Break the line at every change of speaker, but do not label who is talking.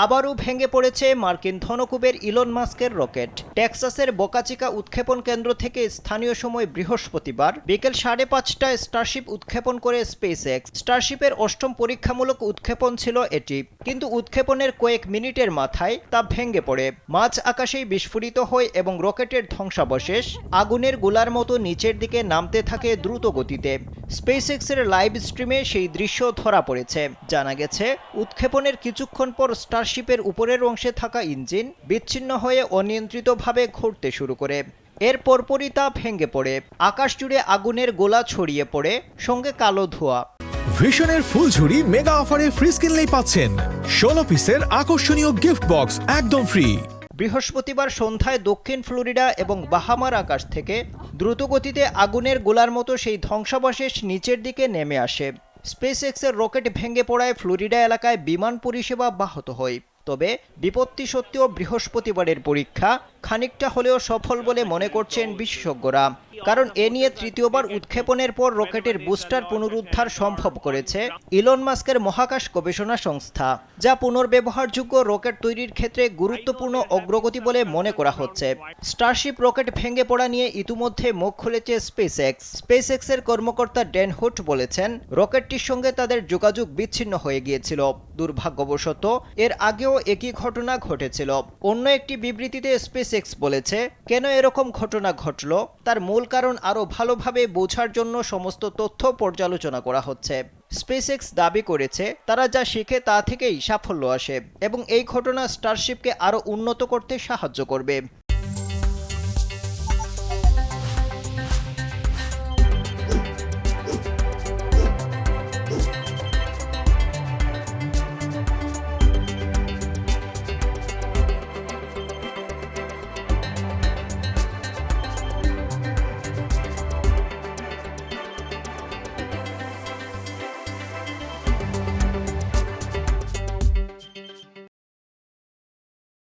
আবারও ভেঙে পড়েছে মার্কিন ধনকুবের ইলন মাস্কের রকেট। টেক্সাসের বোকাচিকা উৎক্ষেপণ কেন্দ্র থেকে স্থানীয় সময় বৃহস্পতিবার বিকেল 5:30টায় স্টারশিপ উৎক্ষেপণ করে স্পেসএক্স। স্টারশিপের অষ্টম পরীক্ষামূলক উৎক্ষেপণ ছিল এটি, কিন্তু উৎক্ষেপণের কয়েক মিনিটের মাথায় তা ভেঙে পড়ে মাঝ আকাশেই বিস্ফোরিত হয় এবং রকেটের ধ্বংসাবশেষ আগুনের গোলার মতো নিচের দিকে নামতে থাকে দ্রুত গতিতে। স্পেসএক্সের লাইভ স্ট্রিমে সেই দৃশ্য ধরা পড়েছে। জানা গেছে, উৎক্ষেপণের কিছুক্ষণ পর স্টারশিপের উপরের অংশে থাকা ইঞ্জিন বিচ্ছিন্ন হয়ে অনিয়ন্ত্রিতভাবে ঘুরতে শুরু করে। এর পরপরই তা ভেঙে পড়ে। আকাশ জুড়ে আগুনের গোলা ছড়িয়ে পড়ে, সঙ্গে কালো ধোঁয়া।
ভিশনের ফুলঝুরি মেগা অফারে ফ্রিজ কিনলেই পাচ্ছেন 16 পিসের আকর্ষণীয় গিফট বক্স একদম ফ্রি।
বৃহস্পতিবার সন্ধ্যায় দক্ষিণ ফ্লোরিডা এবং বাহামার আকাশ থেকে দ্রুতগতিতে আগুনের গোলার মতো সেই ধ্বংসাবশেষ নিচের দিকে নেমে আসে। স্পেসএক্সের রকেট ভেঙে পড়ায় ফ্লোরিডা এলাকায় বিমান পরিষেবা ব্যাহত হয়। তবে বিপত্তি সত্ত্বেও বৃহস্পতিবারের পরীক্ষা খানিকটা হলেও সফল বলে মনে করছেন বিশেষজ্ঞরা, কারণ এ নিয়ে তৃতীয়বার উৎক্ষেপণের পর রকেটের বুস্টার পুনরুদ্ধার সম্ভব করেছে ইলন মাস্কের মহাকাশ গবেষণা সংস্থা, যা পুনর্ব্যবহারযোগ্য রকেট তৈরির ক্ষেত্রে গুরুত্বপূর্ণ অগ্রগতি বলে মনে করা হচ্ছে। স্টারশিপ রকেট ভেঙে পড়া নিয়ে ইতিমধ্যে মুখ খুলেছে স্পেসএক্সের কর্মকর্তা ড্যান হুট বলেছেন, রকেটটির সঙ্গে তাদের যোগাযোগ বিচ্ছিন্ন হয়ে গিয়েছিল। দুর্ভাগ্যবশত এর আগেও একই ঘটনা ঘটেছিল। অন্য একটি বিবৃতিতে স্পেসএক্স বলেছে, কেন এরকম ঘটনা ঘটল তার মূল কারণ আরও ভালোভাবে বোঝার জন্য সমস্ত তথ্য পর্যালোচনা করা হচ্ছে। স্পেসএক্স দাবি করেছে, তারা যা শিখে তা থেকেই সাফল্য আসে এবং এই ঘটনা স্টারশিপকে আরও উন্নত করতে সাহায্য করবে।